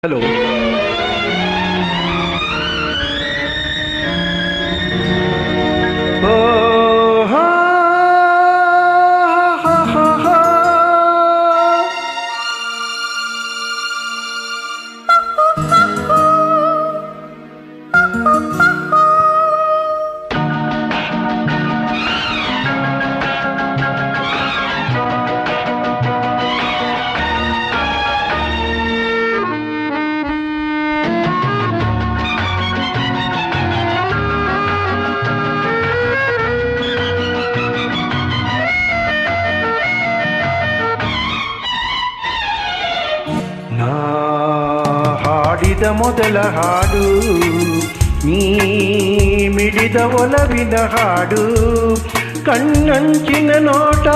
Hello. ನಾ ಹಾಡಿದ ಮೊದಲ ಹಾಡು ನೀ ಮಿಡಿದ ಒಲವಿನ ಹಾಡು, ಕಣ್ಣಂಚಿನ ನೋಟ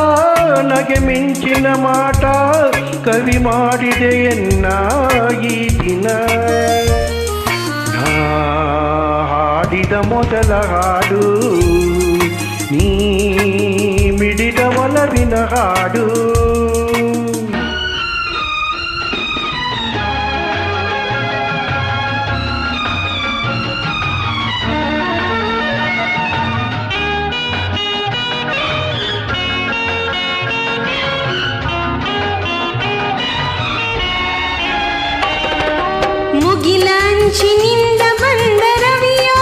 ನಗೆ ಮಿಂಚಿನ ಮಾಟ, ಕವಿ ಮಾಡಿದೆಯನ್ನ ಈ ದಿನ. ನಾ ಹಾಡಿದ ಮೊದಲ ಹಾಡು ನೀ ಮಿಡಿದ ಒಲವಿನ ಹಾಡು. ಮುಗಿಲಂಚಿನಿಂದ ಬಂದ ರವಿಯೋ,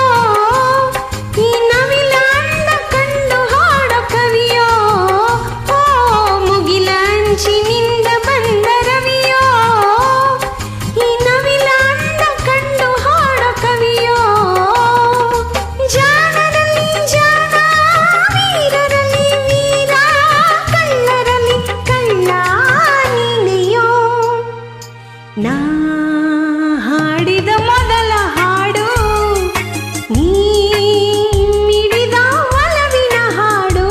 ಈ ನವಿಲಾಂಡ ಕಂಡು ಹಾಡೋ ಕವಿಯೋ. ಓ ಮುಗಿಲಂಚಿನಿಂದ ಬಂದ ರವಿಯೋ, ಈ ನವಿಲಾಂಡ ಕಂಡು ಹಾಡೋ ಕವಿಯೋ. ಜಾಣರಲ್ಲಿ ಜಾಣ, ವೀರರಲ್ಲಿ ವೀರ, ಕಳ್ಳರಲ್ಲಿ ಕಳ್ಳ ನೀನೆಯೋ. ನಾ ಹಾಡಿದ ಮೊದಲ ಹಾಡು ನೀ ಮಿಡಿದ ಒಲವಿನ ಹಾಡು.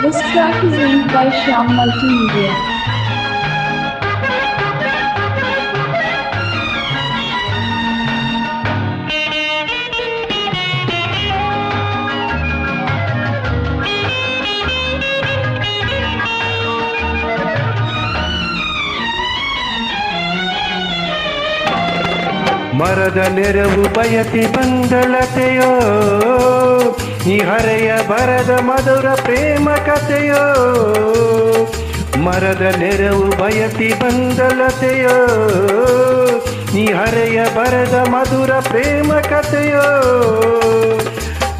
This track is linked by Shyam Multimedia. ಮರದ ನೆರವು ಬಯಸಿ ಬಂದಳತೆಯೋ, ಈ ಹರೆಯ ಬರದ ಮಧುರ ಪ್ರೇಮ ಕಥೆಯೋ. ಮರದ ನೆರವು ಬಯಸಿ ಬಂದಳತೆಯೋ, ಈ ಹರೆಯ ಬರದ ಮಧುರ ಪ್ರೇಮ ಕಥೆಯೋ.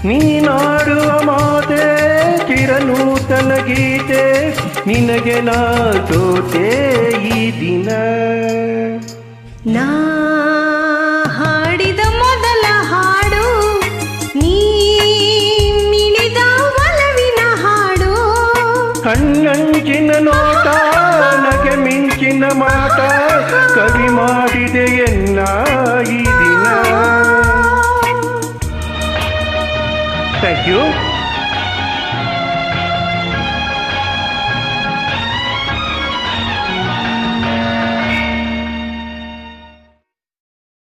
ನೀನಾಡುವ ಮಾತೆ ಚಿರನೂತನ ಗೀತೆ, ನಿನಗೆ ನಾ ಸೋತೆ ಈ ದಿನ. ನಾ ಹಾಡಿದ ಮೊದಲ ಹಾಡು ನೀ ಮಿಡಿದ ಒಲವಿನ ಹಾಡು. ಕಣ್ಣಂಚಿನ ನೋಟ ನಗೆ ಮಿಂಚಿನ ಮಾಟ, ಕವಿ ಮಾಡಿದೆಯನ್ನ ಈ ದಿನ. Thank you.